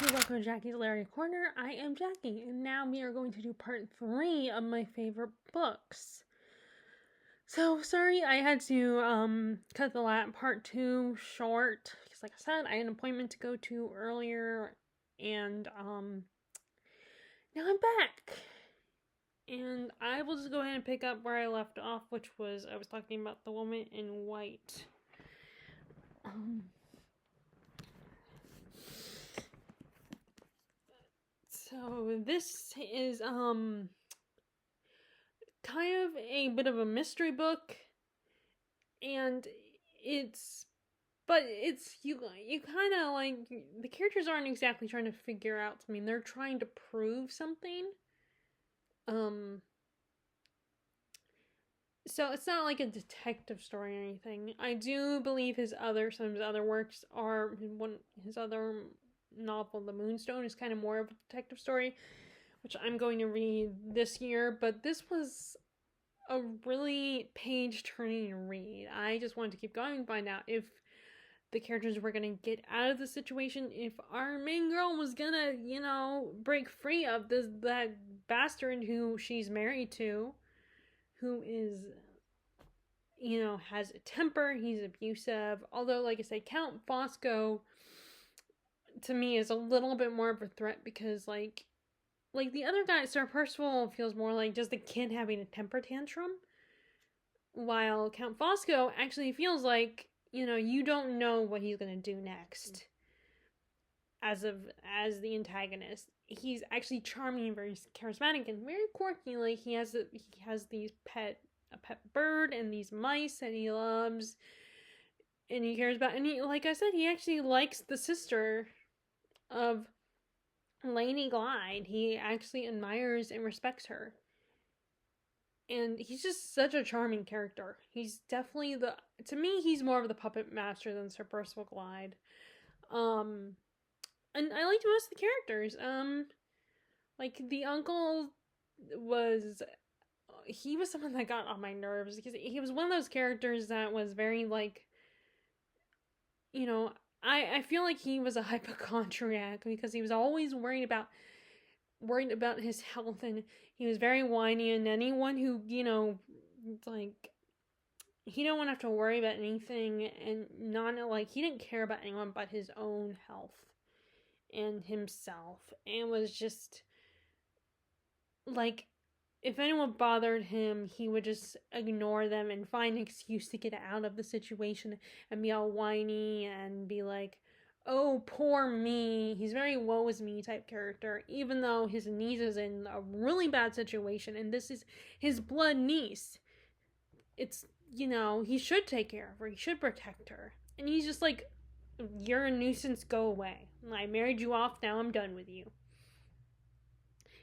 Welcome to Jackie's Larry Corner. I am Jackie, and now we are going to do part 3 of my favorite books. So, sorry I had to cut the part 2 short, because like I said, I had an appointment to go to earlier, and now I'm back. And I will just go ahead and pick up where I left off, which was, I was talking about The Woman in White. So this is kind of a bit of a mystery book, and it's you kind of like, the characters aren't exactly trying to figure out. I mean, they're trying to prove something. So it's not like a detective story or anything. I do believe some of his other works are his other novel, The Moonstone, is kind of more of a detective story, which I'm going to read this year. But this was a really page-turning read. I just wanted to keep going and find out if the characters were gonna get out of the situation, if our main girl was gonna, break free of that bastard who she's married to, who is, has a temper, he's abusive. Although, like I say, Count Fosco to me is a little bit more of a threat, because like the other guy, Sir Percival, feels more like just a kid having a temper tantrum, while Count Fosco actually feels like, you don't know what he's gonna do next. As the antagonist, he's actually charming and very charismatic and very quirky. Like he has a pet bird and these mice that he loves and he cares about. And he, like I said, he actually likes the sister of Lady Glyde. He actually admires and respects her. And he's just such a charming character. He's definitely to me, he's more of the puppet master than Sir Percival Glyde. And I liked most of the characters. Like the uncle was, he was someone that got on my nerves, because he was one of those characters that was very like, I feel like he was a hypochondriac, because he was always worried about his health, and he was very whiny, and anyone who, like, he don't want to have to worry about anything, and not like, he didn't care about anyone but his own health and himself, and was just like, if anyone bothered him, he would just ignore them and find an excuse to get out of the situation and be all whiny and be like, oh, poor me. He's very woe is me type character, even though his niece is in a really bad situation, and this is his blood niece. It's, he should take care of her, he should protect her. And he's just like, you're a nuisance, go away. I married you off, now I'm done with you.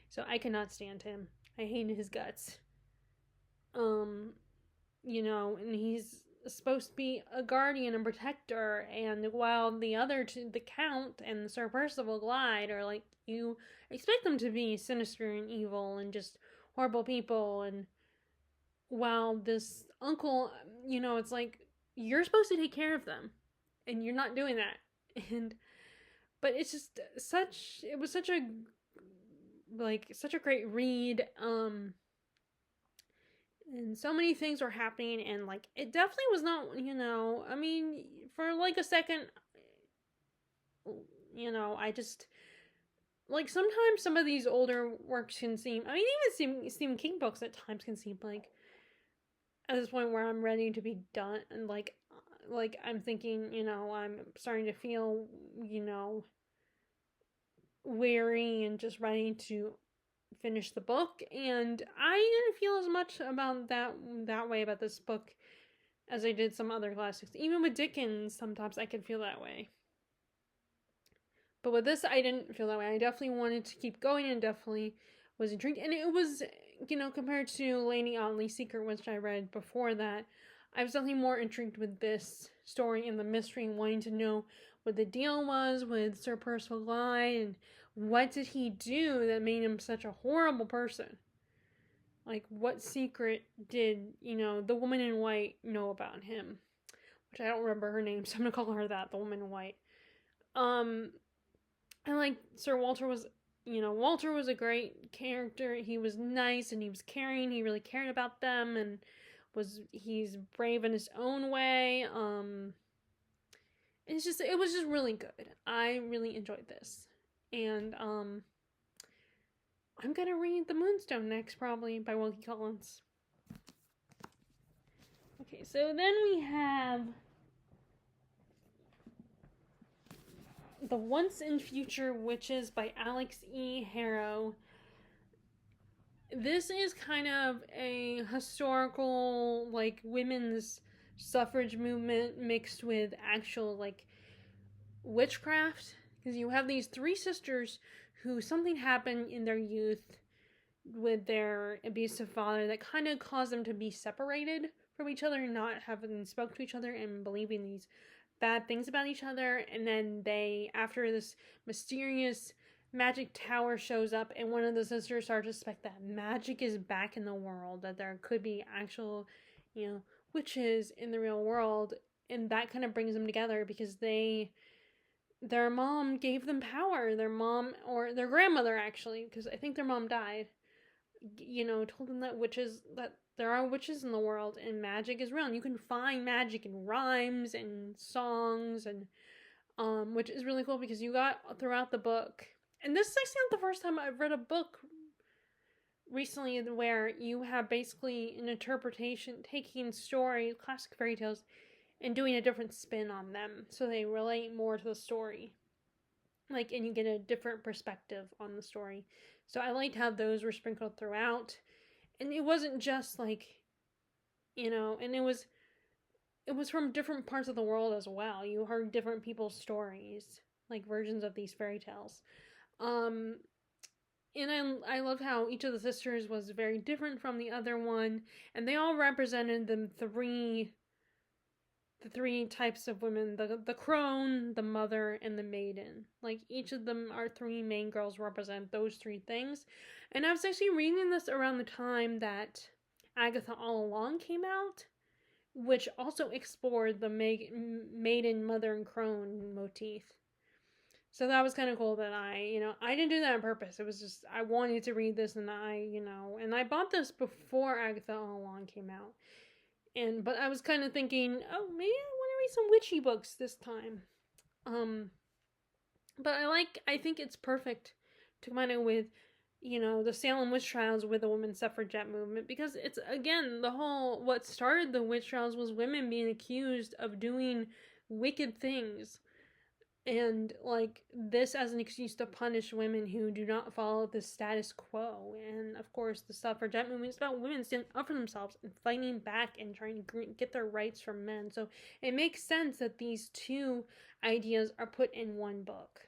So I cannot stand him. I hate his guts. And he's supposed to be a guardian and protector, and while the other two, the Count and Sir Percival Glyde, are like, you expect them to be sinister and evil and just horrible people, and while this uncle, it's like, you're supposed to take care of them, and you're not doing that. And but it's just it was such a great read. And so many things were happening, and like, it definitely was not, I mean, for like a second, I just, like, sometimes some of these older works can seem, I mean, even Stephen King books at times can seem like, at this point where I'm ready to be done, and like I'm thinking, I'm starting to feel, weary and just ready to finish the book, and I didn't feel as much about that way about this book as I did some other classics. Even with Dickens, sometimes I could feel that way. But with this, I didn't feel that way. I definitely wanted to keep going, and definitely was intrigued. And it was, compared to Lady Audley's Secret, which I read before that, I was definitely more intrigued with this story and the mystery, and wanting to know what the deal was with Sir Percival Glyde, and what did he do that made him such a horrible person? Like, what secret did, the woman in white know about him? Which I don't remember her name, so I'm gonna call her that, the woman in white. I like Sir Walter was, Walter was a great character. He was nice and he was caring. He really cared about them and he's brave in his own way. It was just really good. I really enjoyed this. And I'm gonna read The Moonstone next, probably, by Wilkie Collins. Okay, so then we have The Once and Future Witches by Alex E. Harrow. This is kind of a historical, like, women's suffrage movement mixed with actual, like, witchcraft. Because you have these three sisters who something happened in their youth with their abusive father that kind of caused them to be separated from each other, not having spoke to each other and believing these bad things about each other. And then they, after this mysterious magic tower shows up, and one of the sisters starts to suspect that magic is back in the world, that there could be actual, witches in the real world, and that kind of brings them together because their mom gave them power. Their mom, or their grandmother actually, because I think their mom died, told them that there are witches in the world and magic is real. And you can find magic in rhymes and songs, and which is really cool because you got throughout the book. And this is actually not the first time I've read a book recently where you have basically an interpretation, taking stories, classic fairy tales, and doing a different spin on them so they relate more to the story. And you get a different perspective on the story. So I liked how those were sprinkled throughout. And it wasn't just and it was from different parts of the world as well. You heard different people's stories, like versions of these fairy tales. And I loved how each of the sisters was very different from the other one, and they all represented the three types of women: the crone, the mother, and the maiden. Like, each of them, our three main girls, represent those three things. And I was actually reading this around the time that Agatha All Along came out, which also explored the maiden, mother, and crone motif. So that was kind of cool that I didn't do that on purpose. It was just, I wanted to read this, and and I bought this before Agatha All Along came out. But I was kind of thinking, oh, maybe I want to read some witchy books this time. But I think it's perfect to combine it with, the Salem witch trials with the women's suffragette movement, because it's, again, what started the witch trials was women being accused of doing wicked things. And, this as an excuse to punish women who do not follow the status quo. And, of course, the suffragette movement is about women standing up for themselves and fighting back and trying to get their rights from men. So it makes sense that these two ideas are put in one book.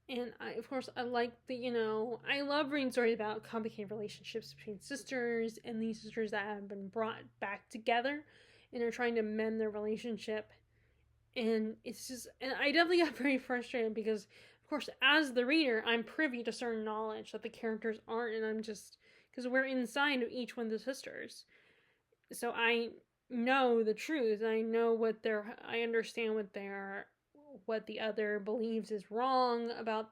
And I like I love reading stories about complicated relationships between sisters, and these sisters that have been brought back together and are trying to mend their relationship. And I definitely got very frustrated because, of course, as the reader, I'm privy to certain knowledge that the characters aren't, and I'm just, because we're inside of each one of the sisters. So I know the truth, I know I understand what the other believes is wrong about,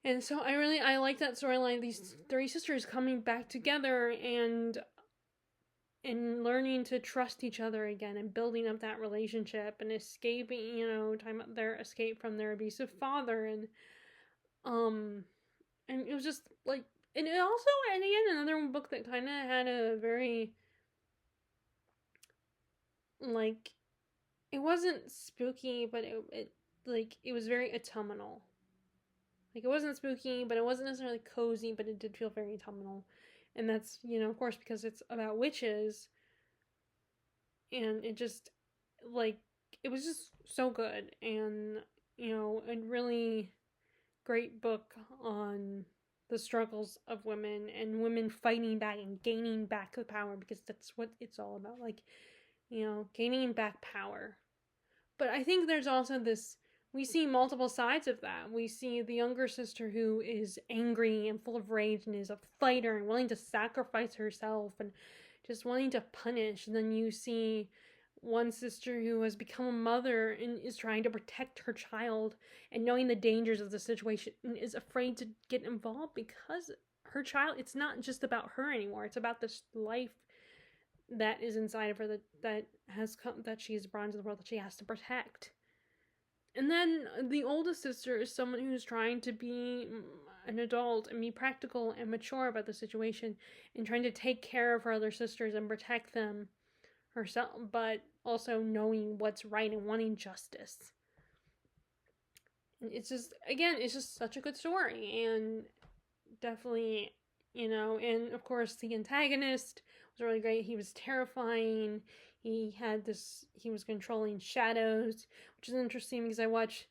And so I like that storyline, these three sisters coming back together and learning to trust each other again and building up that relationship and escaping, talking about their escape from their abusive father. And it was just and it also, and again, another book that kind of had a very, it wasn't spooky, but it was very autumnal. It wasn't spooky, but it wasn't necessarily cozy, but it did feel very autumnal. And that's, of course, because it's about witches. And it just, it was just so good. And, a really great book on the struggles of women and women fighting back and gaining back the power, because that's what it's all about. Gaining back power. But I think there's also we see multiple sides of that. We see the younger sister who is angry and full of rage and is a fighter and willing to sacrifice herself and just wanting to punish. And then you see one sister who has become a mother and is trying to protect her child and knowing the dangers of the situation and is afraid to get involved because her child, it's not just about her anymore. It's about this life that is inside of her that has come, that she's brought into the world, that she has to protect. And then the oldest sister is someone who's trying to be an adult and be practical and mature about the situation and trying to take care of her other sisters and protect them herself, but also knowing what's right and wanting justice. And it's just such a good story, and definitely, and of course the antagonist was really great. He was terrifying. He was controlling shadows, which is interesting because I watch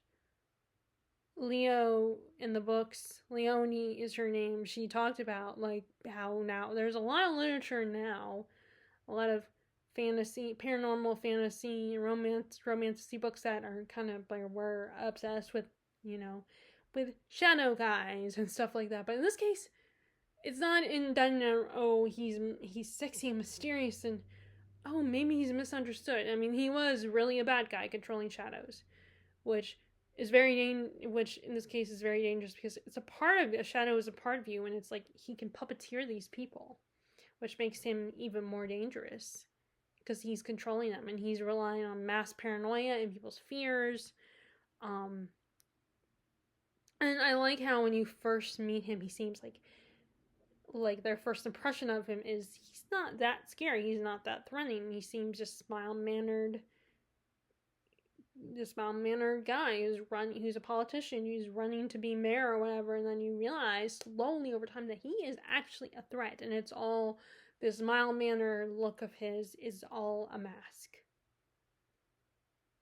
Leo in the books. Leonie is her name. She talked about like how now there's a lot of literature now, a lot of fantasy, paranormal fantasy, romantasy books that are kind of like we're obsessed with, with shadow guys and stuff like that. But in this case, it's not done in he's sexy and mysterious and maybe he's misunderstood. I mean, he was really a bad guy controlling shadows, which in this case is very dangerous because a shadow is a part of you, and it's like he can puppeteer these people, which makes him even more dangerous because he's controlling them and he's relying on mass paranoia and people's fears. And I like how when you first meet him, he seems like their first impression of him is he's not that scary, he's not that threatening, he seems just mild-mannered guy who's a politician, who's running to be mayor or whatever, and then you realize slowly over time that he is actually a threat, and it's all this mild-mannered look of his is all a mask.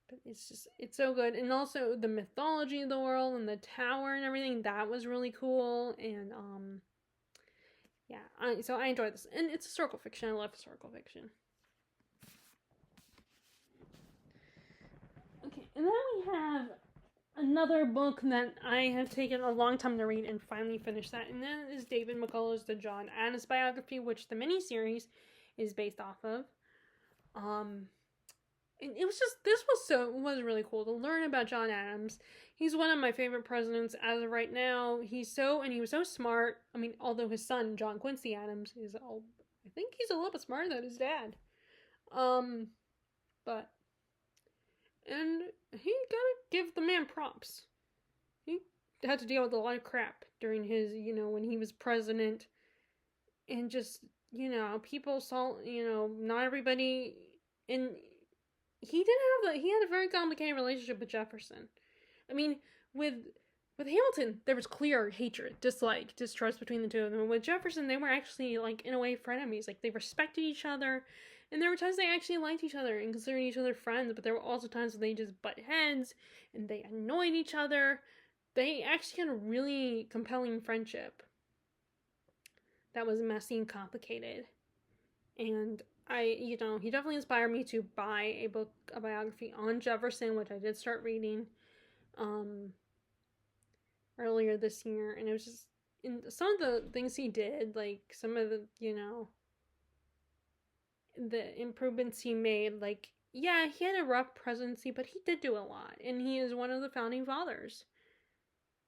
But it's so good. And also the mythology of the world and the tower and everything, that was really cool. And so I enjoyed this. And it's historical fiction. I love historical fiction. Okay, and then we have another book that I have taken a long time to read and finally finished that, and that is David McCullough's The John Adams Biography, which the miniseries is based off of. And it was really cool to learn about John Adams. He's one of my favorite presidents as of right now. He was so smart. I mean, although his son, John Quincy Adams, I think he's a little bit smarter than his dad. And he gotta give the man props. He had to deal with a lot of crap during his, when he was president. And just, people saw, not everybody, and he had a very complicated relationship with Jefferson. I mean, with Hamilton, there was clear hatred, dislike, distrust between the two of them. With Jefferson, they were actually, like, in a way, frenemies. Like, they respected each other, and there were times they actually liked each other and considered each other friends, but there were also times when they just butt heads, and they annoyed each other. They actually had a really compelling friendship that was messy and complicated. And he definitely inspired me to buy a biography on Jefferson, which I did start reading earlier this year, and it was just in some of the things he did, like some of the the improvements he made, like, yeah, he had a rough presidency, but he did do a lot, and he is one of the founding fathers.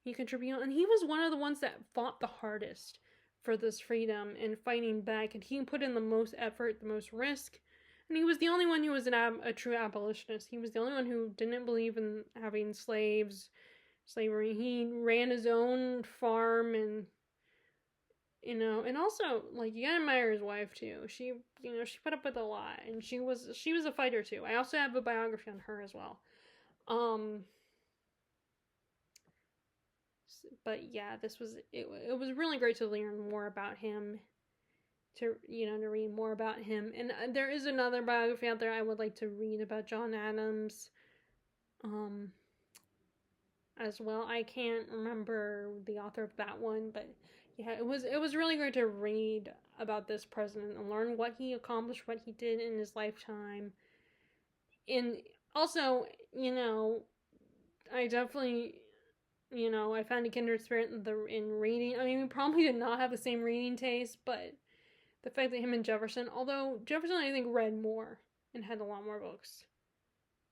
He contributed, and he was one of the ones that fought the hardest for this freedom and fighting back, and he put in the most effort, the most risk, and he was the only one who was a true abolitionist. He was the only one who didn't believe in having slavery. He ran his own farm, and and also, like, you gotta admire his wife too. She put up with a lot, and she was a fighter too. I also have a biography on her as well. But yeah, it was really great to learn more about him, to read more about him. And there is another biography out there I would like to read about John Adams as well. I can't remember the author of that one, but yeah, it was really great to read about this president and learn what he accomplished, what he did in his lifetime. And also, I definitely, I found a kindred spirit in reading. I mean, we probably did not have the same reading taste, but the fact that him and Jefferson, although Jefferson, I think, read more and had a lot more books.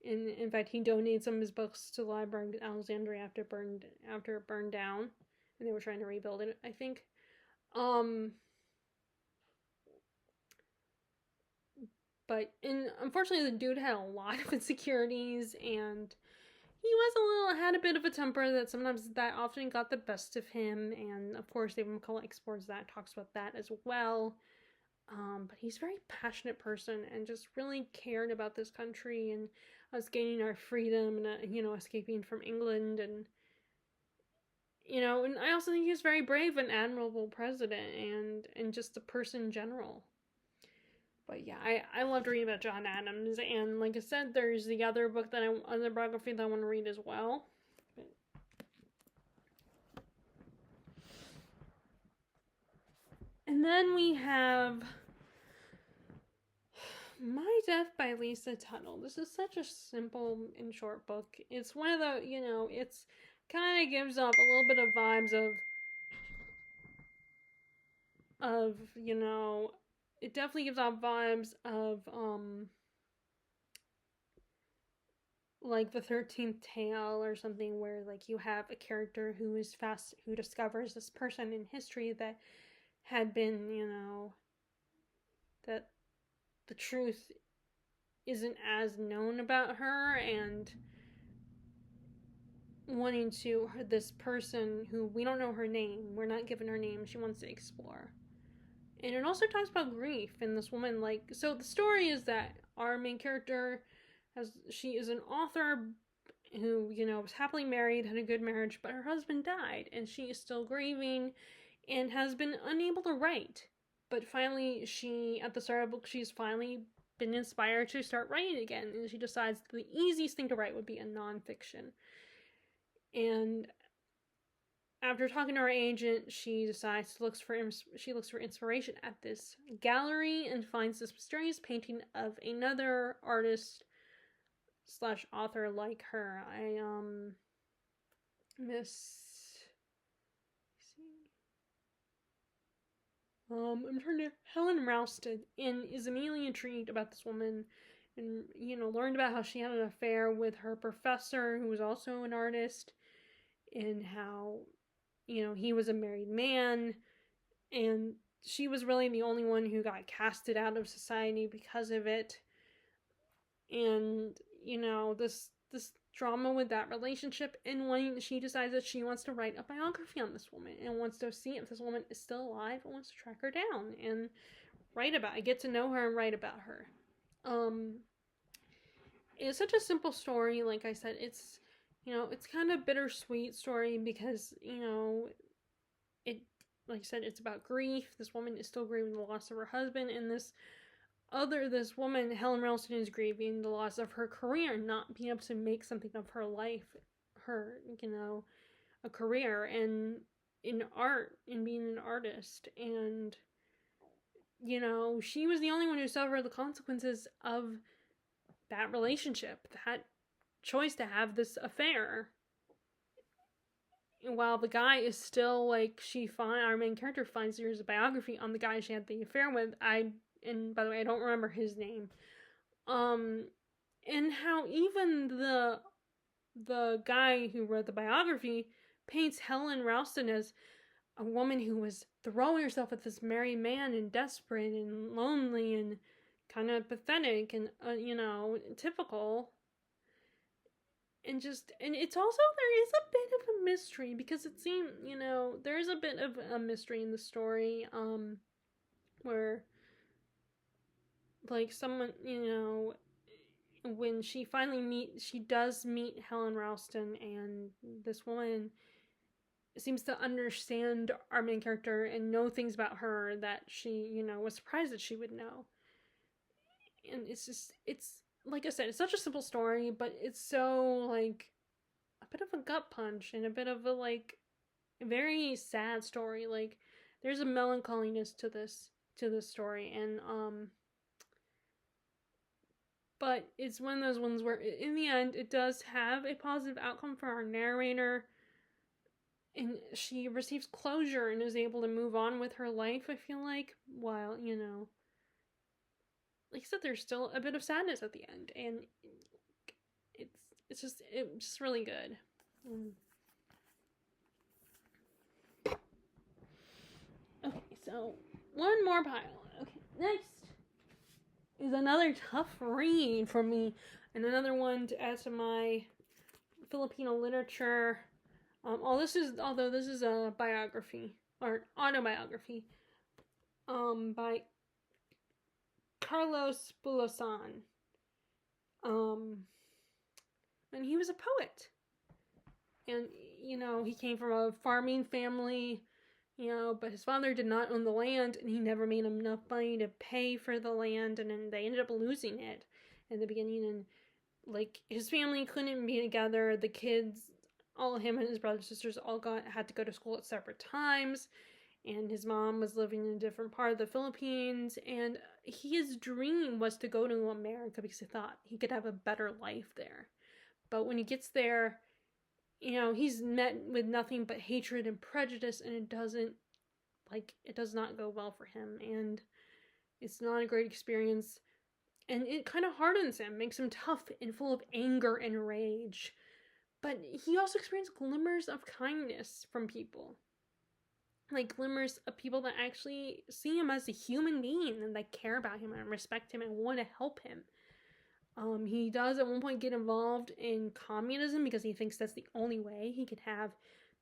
In fact, he donated some of his books to the Library of Alexandria after it burned down, and they were trying to rebuild it, I think. But unfortunately, the dude had a lot of insecurities, and had a bit of a temper that often got the best of him. And of course, David McCullough explores that, talks about that as well. But he's a very passionate person and just really cared about this country and us gaining our freedom and, escaping from England. And I also think he was very brave and admirable president and just a person in general. But yeah, I loved reading about John Adams, and like I said, there's the other other biography that I want to read as well. And then we have My Death by Lisa Tuttle. This is such a simple and short book. It's one of the, it's kind of gives off a little bit of vibes it definitely gives off vibes of, like the 13th Tale or something, where like you have a character who discovers this person in history that had been, that the truth isn't as known about her, and wanting to this person who we don't know her name, we're not given her name, she wants to explore. And it also talks about grief and this woman, so the story is that our main character she is an author who, was happily married, had a good marriage, but her husband died, and she is still grieving and has been unable to write. But finally, at the start of the book, she's finally been inspired to start writing again, and she decides the easiest thing to write would be a nonfiction. And after talking to her agent, she decides to look for inspiration at this gallery and finds this mysterious painting of another artist / author like her. I'm trying to Helen Ralston, and is immediately intrigued about this woman, and learned about how she had an affair with her professor, who was also an artist, and how he was a married man, and she was really the only one who got casted out of society because of it. And this drama with that relationship, and when she decides that she wants to write a biography on this woman and wants to see if this woman is still alive and wants to track her down and get to know her and write about her. It's such a simple story. Like I said, it's kind of bittersweet story because like I said, it's about grief. This woman is still grieving the loss of her husband, and this woman, Helen Ralston, is grieving the loss of her career, not being able to make something of her life, a career in art, in being an artist. And she was the only one who suffered the consequences of that relationship, that choice to have this affair. While the guy is still, our main character finds there's a biography on the guy she had the affair with. And by the way, I don't remember his name. And how even the guy who wrote the biography paints Helen Ralston as a woman who was throwing herself at this married man and desperate and lonely and kind of pathetic and, typical. And it's also, there is a bit of a mystery, because it seems, there is a bit of a mystery in the story, where, someone, when she does meet Helen Ralston, and this woman seems to understand our main character and know things about her that she, was surprised that she would know. And it's like I said, it's such a simple story, but it's so, a bit of a gut punch and a bit of a, very sad story. There's a melancholiness to this story, and, but it's one of those ones where, in the end, it does have a positive outcome for our narrator, and she receives closure and is able to move on with her life, I feel like, while, like I said, there's still a bit of sadness at the end, and it's just really good. Okay, so one more pile. Okay, next is another tough read for me, and another one to add to my Filipino literature. Although this is a biography or autobiography, by Carlos Bulosan. And he was a poet, and he came from a farming family. But his father did not own the land, and he never made enough money to pay for the land, and then they ended up losing it in the beginning. And like his family couldn't be together. The kids, all him and his brothers and sisters, had to go to school at separate times, and his mom was living in a different part of the Philippines. And his dream was to go to America because he thought he could have a better life there. But when he gets there, he's met with nothing but hatred and prejudice, and it does not go well for him, and it's not a great experience, and it kind of hardens him, makes him tough and full of anger and rage. But he also experienced glimmers of kindness from people, like glimmers of people that actually see him as a human being and that care about him and respect him and want to help him. He does at one point get involved in communism because he thinks that's the only way he could have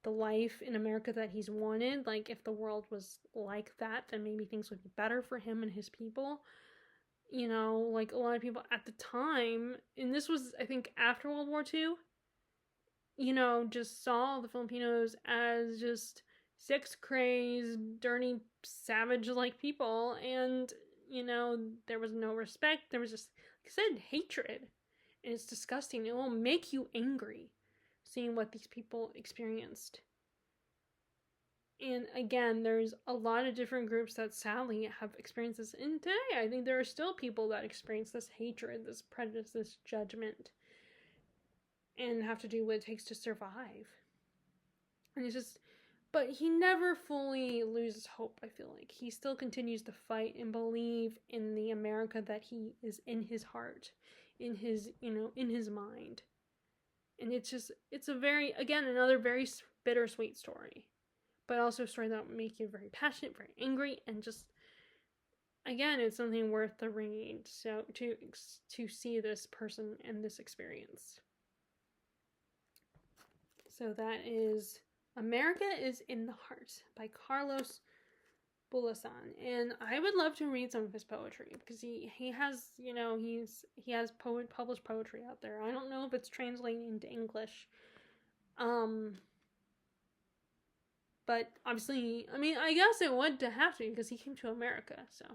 the life in America that he's wanted. Like, if the world was like that, then maybe things would be better for him and his people. Like a lot of people at the time, and this was, I think, after World War II, just saw the Filipinos as just sex-crazed, dirty, savage-like people, and, there was no respect. There was just, like I said, hatred. And it's disgusting. It will make you angry seeing what these people experienced. And again, there's a lot of different groups that sadly have experienced this. And today, I think there are still people that experience this hatred, this prejudice, this judgment, and have to do what it takes to survive. And it's just, but he never fully loses hope, I feel like. He still continues to fight and believe in the America that he is in his heart, in his, in his mind. And it's another very bittersweet story. But also a story that will make you very passionate, very angry, and just, again, it's something worth the read. So to see this person and this experience. So that is America is in the Heart by Carlos Bulosan. And I would love to read some of his poetry because he has, he has published poetry out there. I don't know if it's translating into English. But obviously, I guess it would have to because he came to America, so.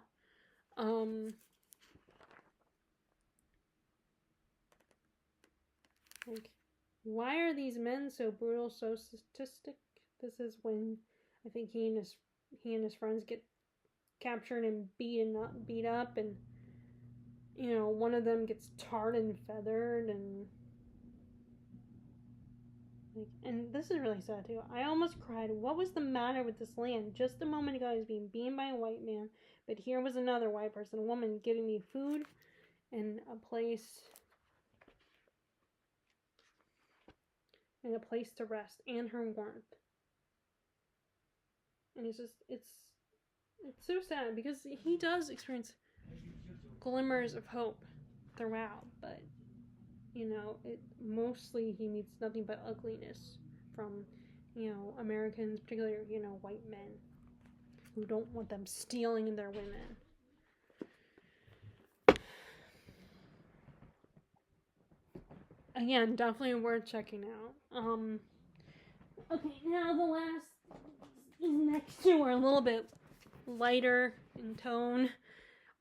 Like, why are these men so brutal, so sadistic? This is when I think he and his friends get captured and beat up, and one of them gets tarred and feathered, and this is really sad too. I almost cried. What was the matter with this land? Just a moment ago I was being beaten by a white man, but here was another white person, a woman, giving me food and a place to rest, and her warmth. And it's so sad because he does experience glimmers of hope throughout, but mostly he meets nothing but ugliness from, Americans, particularly, white men who don't want them stealing their women. Again, definitely worth checking out. Okay, now the next two are a little bit lighter in tone.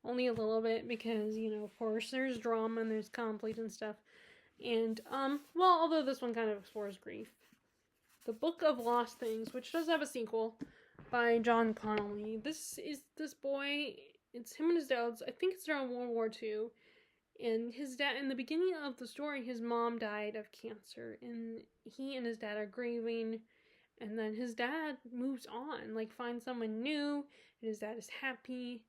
Only a little bit because, of course, there's drama and there's conflict and stuff. And, although this one kind of explores grief. The Book of Lost Things, which does have a sequel by John Connolly. This boy, it's him and his dad. I think it's during World War II. And his dad, in the beginning of the story, his mom died of cancer. And he and his dad are grieving. And then his dad moves on, finds someone new. And his dad is happy.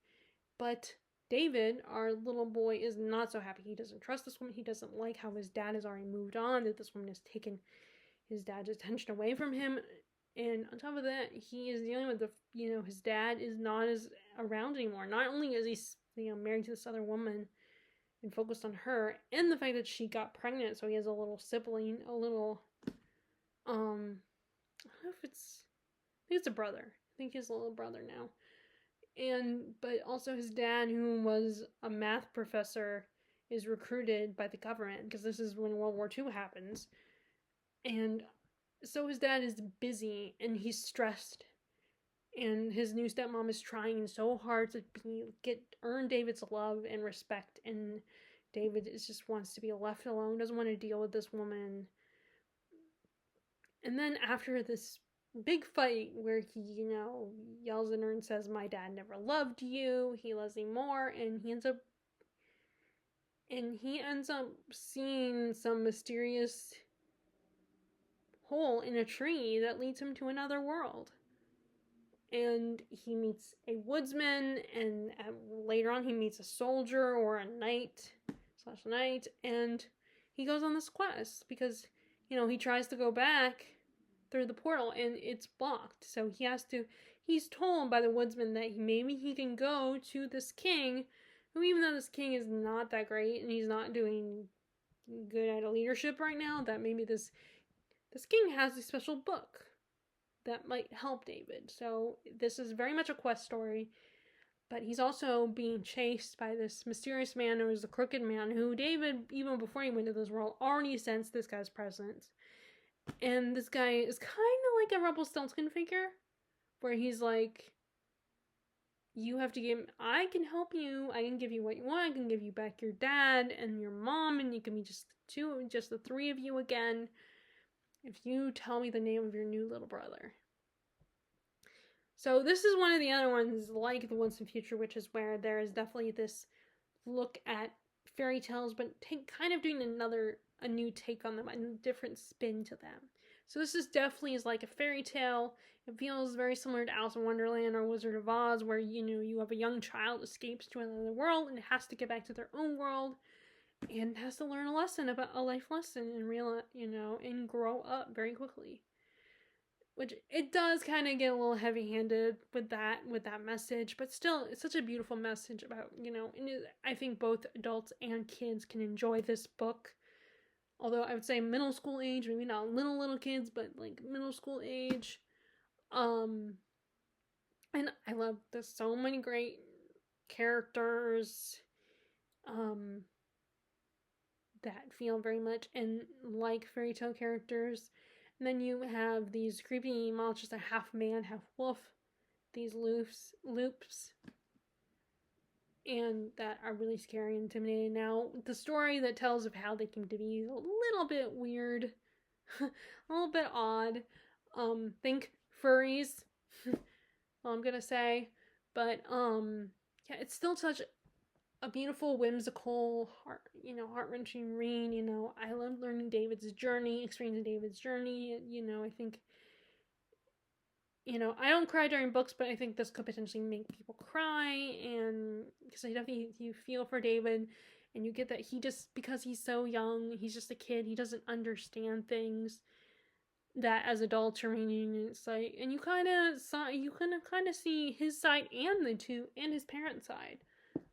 But David, our little boy, is not so happy. He doesn't trust this woman. He doesn't like how his dad has already moved on, that this woman has taken his dad's attention away from him. And on top of that, he is dealing with his dad is not as around anymore. Not only is he, married to this other woman and focused on her, and the fact that she got pregnant, so he has a little sibling, I don't know if I think it's a brother. I think he has a little brother now. But also his dad, who was a math professor, is recruited by the government, because this is when World War II happens. And so his dad is busy and he's stressed, and his new stepmom is trying so hard to earn David's love and respect, and David just wants to be left alone, doesn't want to deal with this woman. And then after this big fight where he, yells at her and says, "My dad never loved you, he loves me more," and he ends up seeing some mysterious hole in a tree that leads him to another world. And he meets a woodsman, and later on he meets a soldier or a knight, and he goes on this quest because, he tries to go back through the portal and it's blocked. So he's told by the woodsman that maybe he can go to this king, who, even though this king is not that great and he's not doing good at leadership right now, that maybe this king has a special book that might help David. So this is very much a quest story, but he's also being chased by this mysterious man who is the Crooked Man, who David, even before he went into this world, already sensed this guy's presence. And this guy is kind of like a Rumpelstiltskin figure, where he's like, I can help you, I can give you what you want, I can give you back your dad and your mom, and you can be just the three of you again, if you tell me the name of your new little brother. So this is one of the other ones, like the Once and Future Witches, where there is definitely this look at fairy tales, but kind of doing a new take on them, a different spin to them. So this is definitely like a fairy tale. It feels very similar to Alice in Wonderland or Wizard of Oz, where you have a young child escapes to another world and has to get back to their own world, and has to learn a life lesson, and grow up very quickly. Which it does kind of get a little heavy-handed with that message, but still, it's such a beautiful message about, and I think both adults and kids can enjoy this book. Although I would say middle school age, maybe not little kids, but like middle school age. And I love there's so many great characters that feel very much like fairy tale characters. And then you have these creepy monsters that half man, half wolf, these loops, and that are really scary and intimidating. Now, the story that tells of how they came to be is a little bit weird, a little bit odd. Think furries, I'm gonna say, but yeah, it's still such a beautiful, whimsical, heart-wrenching read. I love learning David's journey, experiencing David's journey. I think, I don't cry during books, but I think this could potentially make people cry, and because you feel for David, and you get that because he's so young, he's just a kid, he doesn't understand things that as adults are reading, and it's like, and you kind of see his side and his parents' side,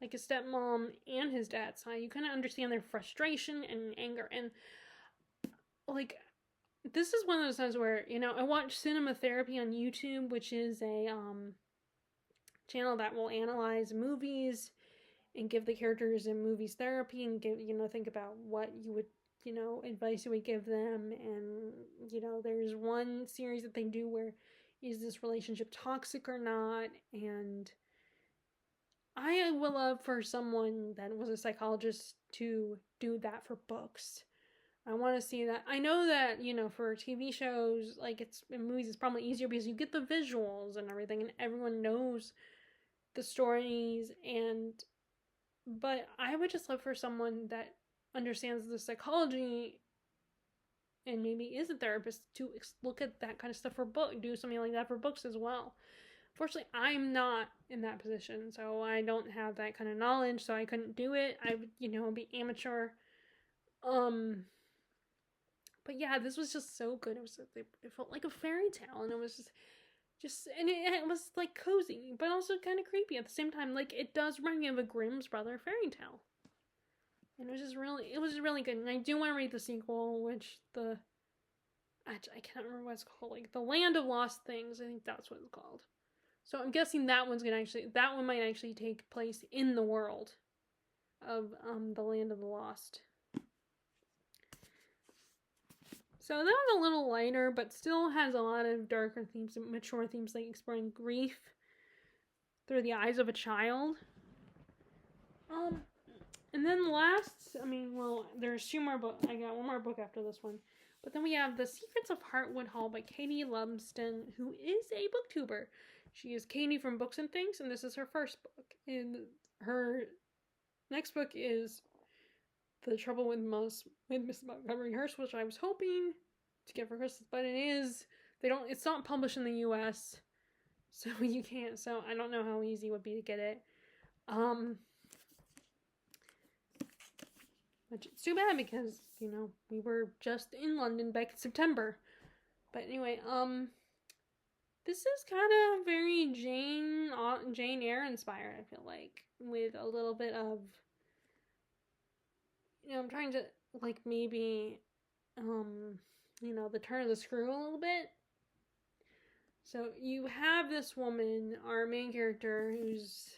like his stepmom and his dad's side. You kind of understand their frustration and anger, and like, this is one of those times where, I watch Cinema Therapy on YouTube, which is a channel that will analyze movies and give the characters in movies therapy, and give, think about what you would, advice you would give them. And, there's one series that they do where, is this relationship toxic or not? And I would love for someone that was a psychologist to do that for books. I want to see that. I know that, for TV shows, like in movies, it's probably easier because you get the visuals and everything, and everyone knows the stories. But I would just love for someone that understands the psychology and maybe is a therapist to look at that kind of stuff do something like that for books as well. Fortunately, I'm not in that position, so I don't have that kind of knowledge, so I couldn't do it. I would, be amateur. Um, but yeah, this was just so good. It felt like a fairy tale, and it was and it was like cozy, but also kind of creepy at the same time. Like it does remind me of a Grimm's Brother fairy tale, and it was really good. And I do want to read the sequel, which I can't remember what it's called, like the Land of Lost Things. I think that's what it's called. So I'm guessing that one might actually take place in the world of the Land of the Lost. So that was a little lighter, but still has a lot of darker themes and mature themes, like exploring grief through the eyes of a child. And then there's two more books. I got one more book after this one. But then we have The Secrets of Heartwood Hall by Katie Lumsden, who is a booktuber. She is Katie from Books and Things, and this is her first book. And her next book is The Trouble with Miss Montgomery Hearst, which I was hoping to get for Christmas, but it's not published in the US, so you can't, so I don't know how easy it would be to get it. Which it's too bad because, we were just in London back in September. But anyway, this is kind of very Jane Eyre inspired, I feel like, with a little bit of, I'm trying to, like, maybe, the turn of the screw a little bit. So you have this woman, our main character, who's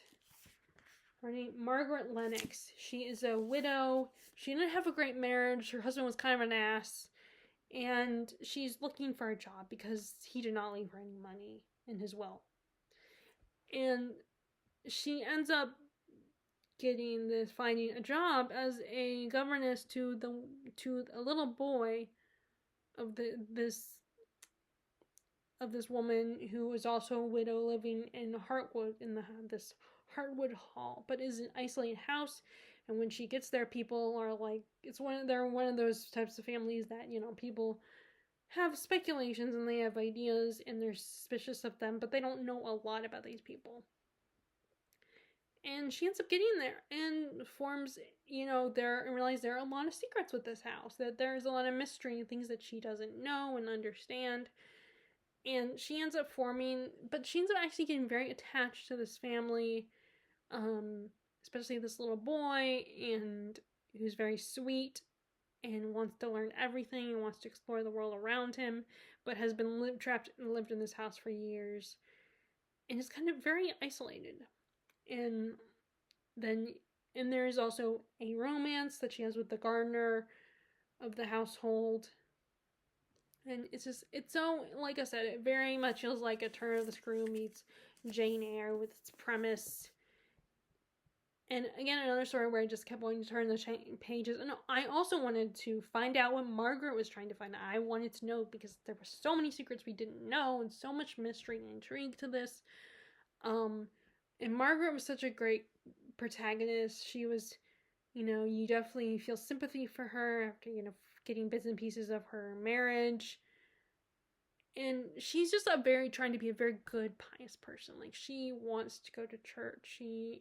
her name, Margaret Lennox. She is a widow. She didn't have a great marriage. Her husband was kind of an ass. And she's looking for a job because he did not leave her any money in his will. And she ends up finding a job as a governess to a little boy of this woman who is also a widow living in Heartwood, this Heartwood Hall, but is an isolated house. And when she gets there, people are like, they're one of those types of families that, people have speculations and they have ideas and they're suspicious of them, but they don't know a lot about these people. And she ends up getting there and forms, and realize there are a lot of secrets with this house, that there's a lot of mystery and things that she doesn't know and understand. And she ends up actually getting very attached to this family, especially this little boy, and who's very sweet and wants to learn everything and wants to explore the world around him, but has been lived in this house for years and is kind of very isolated. And there's also a romance that she has with the gardener of the household. And it's so, like I said, it very much feels like a turn of the screw meets Jane Eyre with its premise. And again, another story where I just kept wanting to turn the pages. And I also wanted to find out what Margaret was trying to find out. I wanted to know because there were so many secrets we didn't know and so much mystery and intrigue to this. And Margaret was such a great protagonist. She was, you definitely feel sympathy for her after, getting bits and pieces of her marriage. And she's just trying to be a very good, pious person. Like, she wants to go to church. She,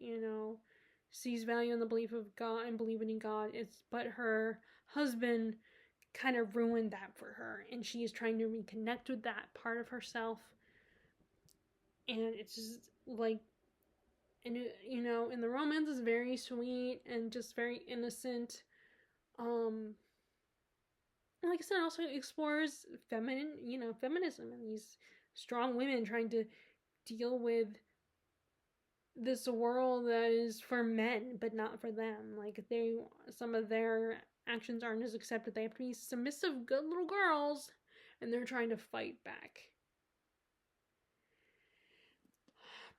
sees value in the belief of God and believing in God. But her husband kind of ruined that for her. And she is trying to reconnect with that part of herself. And it's just like, and and the romance is very sweet and just very innocent. Like I said, it also explores feminism and these strong women trying to deal with this world that is for men, but not for them. Like, some of their actions aren't as accepted. They have to be submissive, good little girls, and they're trying to fight back.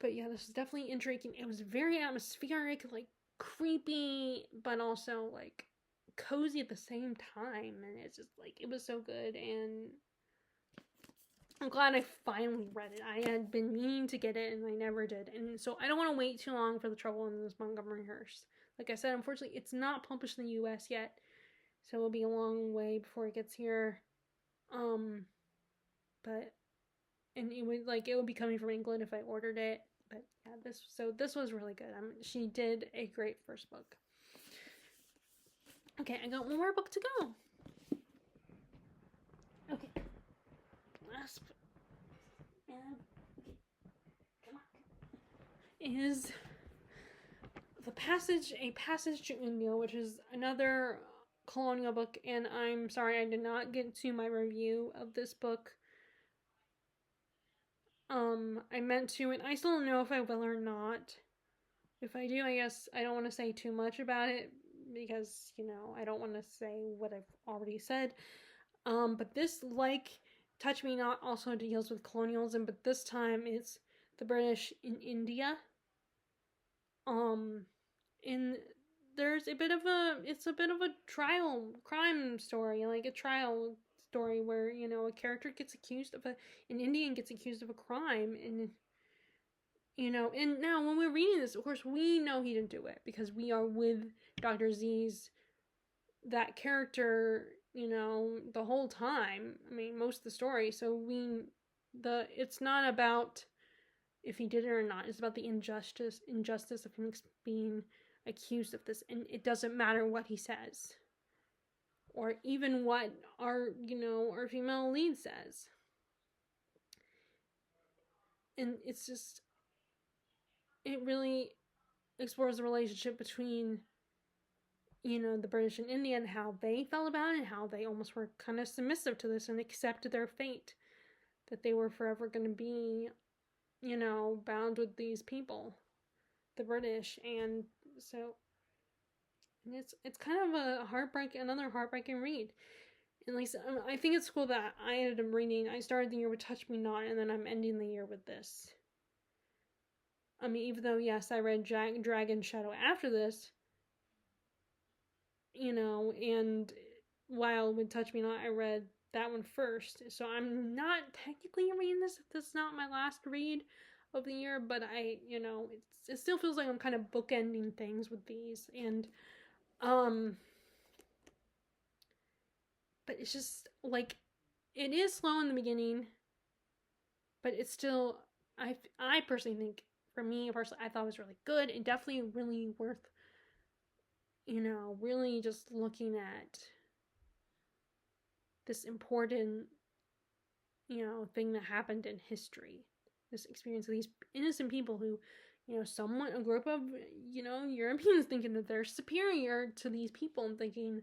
But yeah, this is definitely intriguing. It was very atmospheric, like, creepy, but also, like, cozy at the same time. And it's just, like, it was so good. And I'm glad I finally read it. I had been meaning to get it, and I never did. And so I don't want to wait too long for The Trouble in Miss Montgomery Hearst. Like I said, unfortunately, it's not published in the US yet. So it'll be a long way before it gets here. But and it would be coming from England if I ordered it. But yeah, this was really good. She did a great first book. Okay, I got one more book to go. Okay, last okay, come on, is A Passage to India, which is another colonial book, and I'm sorry I did not get to my review of this book. I meant to, and I still don't know if I will or not. If I do, I guess I don't want to say too much about it because, I don't want to say what I've already said. But this, like Touch Me Not, also deals with colonialism, but this time it's the British in India. In there's a bit of a trial crime story, like a trial story where a character gets accused of an Indian gets accused of a crime, and and now when we're reading this, of course we know he didn't do it because we are with Dr. Z's that character the whole time. I mean, most of the story, so it's not about if he did it or not. It's about the injustice of him being accused of this, and it doesn't matter what he says or even what our female lead says. And it's just, it really explores the relationship between the British and India and how they felt about it, and how they almost were kind of submissive to this and accepted their fate, that they were forever going to be bound with these people, the British. And so it's kind of another heartbreaking read. And like I think it's cool that I ended up reading. I started the year with Touch Me Not, and then I'm ending the year with this. I mean, even though yes, I read Dragon Shadow after this, and while with Touch Me Not, I read that one first. So I'm not technically reading this if this is not my last read of the year, but it still feels like I'm kind of bookending things with these. And but it's just like, it is slow in the beginning, but it's still, I personally think, for me personally, I thought it was really good and definitely really worth really just looking at this important thing that happened in history, this experience of these innocent people who a group of Europeans thinking that they're superior to these people and thinking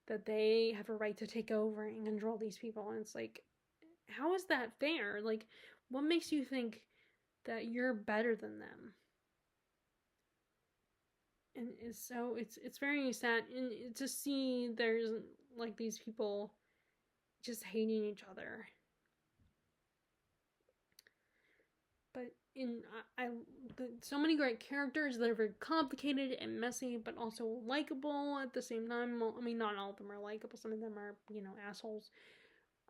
that they have a right to take over and control these people. And it's like, how is that fair? Like, what makes you think that you're better than them? And it's very sad, and to see there's like these people just hating each other. But so many great characters that are very complicated and messy, but also likable at the same time. Well, I mean, not all of them are likable. Some of them are assholes.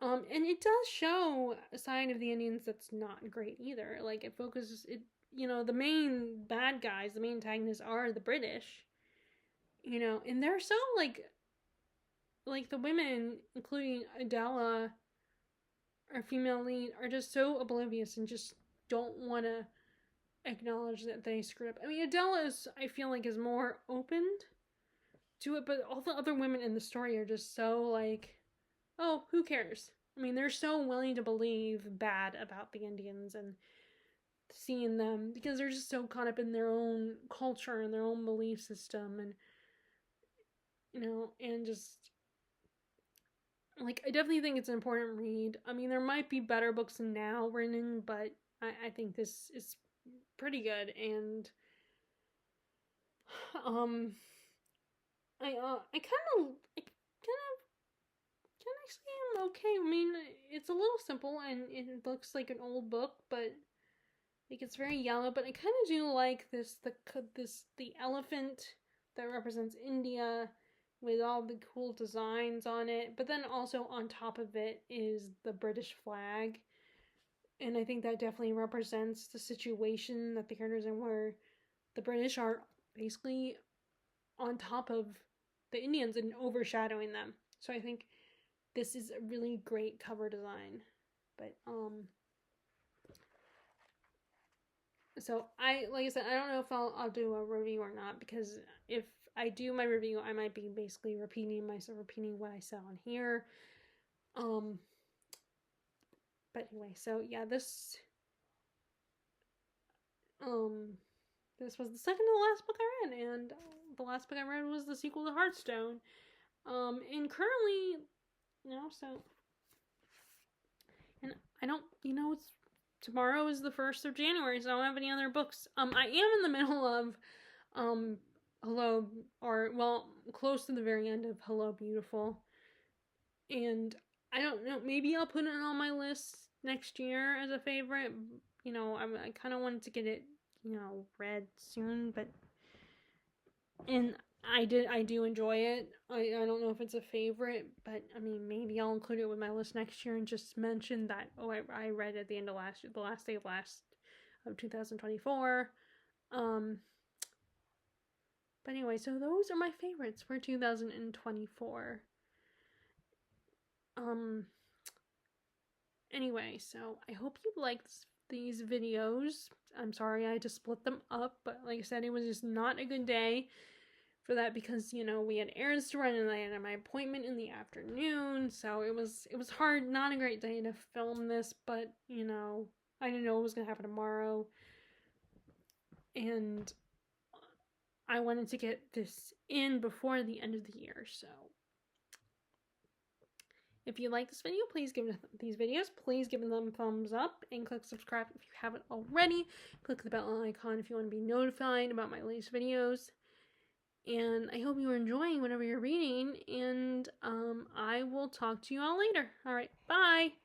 And it does show a side of the Indians that's not great either. Like, it focuses the main bad guys, the main antagonists are the British, and they're so like the women, including Adela, our female lead, are just so oblivious and just don't want to acknowledge that they screwed up. I mean, Adela I feel like is more opened to it, but all the other women in the story are just so like, oh, who cares? I mean, they're so willing to believe bad about the Indians and seeing them because they're just so caught up in their own culture and their own belief system, and and just like, I definitely think it's an important read. I mean, there might be better books now written, but I think this is pretty good. And I kind of actually am okay. I mean, it's a little simple and it looks like an old book, but like, it's very yellow. But I kind of do like the elephant that represents India with all the cool designs on it. But then also on top of it is the British flag. And I think that definitely represents the situation that the characters in, where the British are basically on top of the Indians and overshadowing them. So I think this is a really great cover design. But So like I said, I don't know if I'll do a review or not, because if I do my review, I might be basically repeating what I said on here. Um, but anyway, so yeah, um this was the second to the last book I read, and the last book I read was the sequel to Hearthstone. And currently, so, and I don't, it's tomorrow is the 1st of January, so I don't have any other books. I am in the middle of, Hello, or, well, close to the very end of Hello, Beautiful. And I don't know, maybe I'll put it on my list next year as a favorite. I kind of wanted to get it, read soon, and I do enjoy it. I don't know if it's a favorite, but I mean, maybe I'll include it with my list next year and just mention that, I read at the end of the last day of 2024. But anyway, so those are my favorites for 2024. Anyway, so I hope you liked these videos. I'm sorry I had to split them up, but like I said, it was just not a good day for that, because we had errands to run and I had my appointment in the afternoon, so it was hard. Not a great day to film this, but I didn't know what was gonna happen tomorrow, and I wanted to get this in before the end of the year. So if you like this video, please give them a thumbs up and click subscribe if you haven't already. Click the bell icon if you want to be notified about my latest videos. And I hope you're enjoying whatever you're reading, and I will talk to you all later. All right, bye!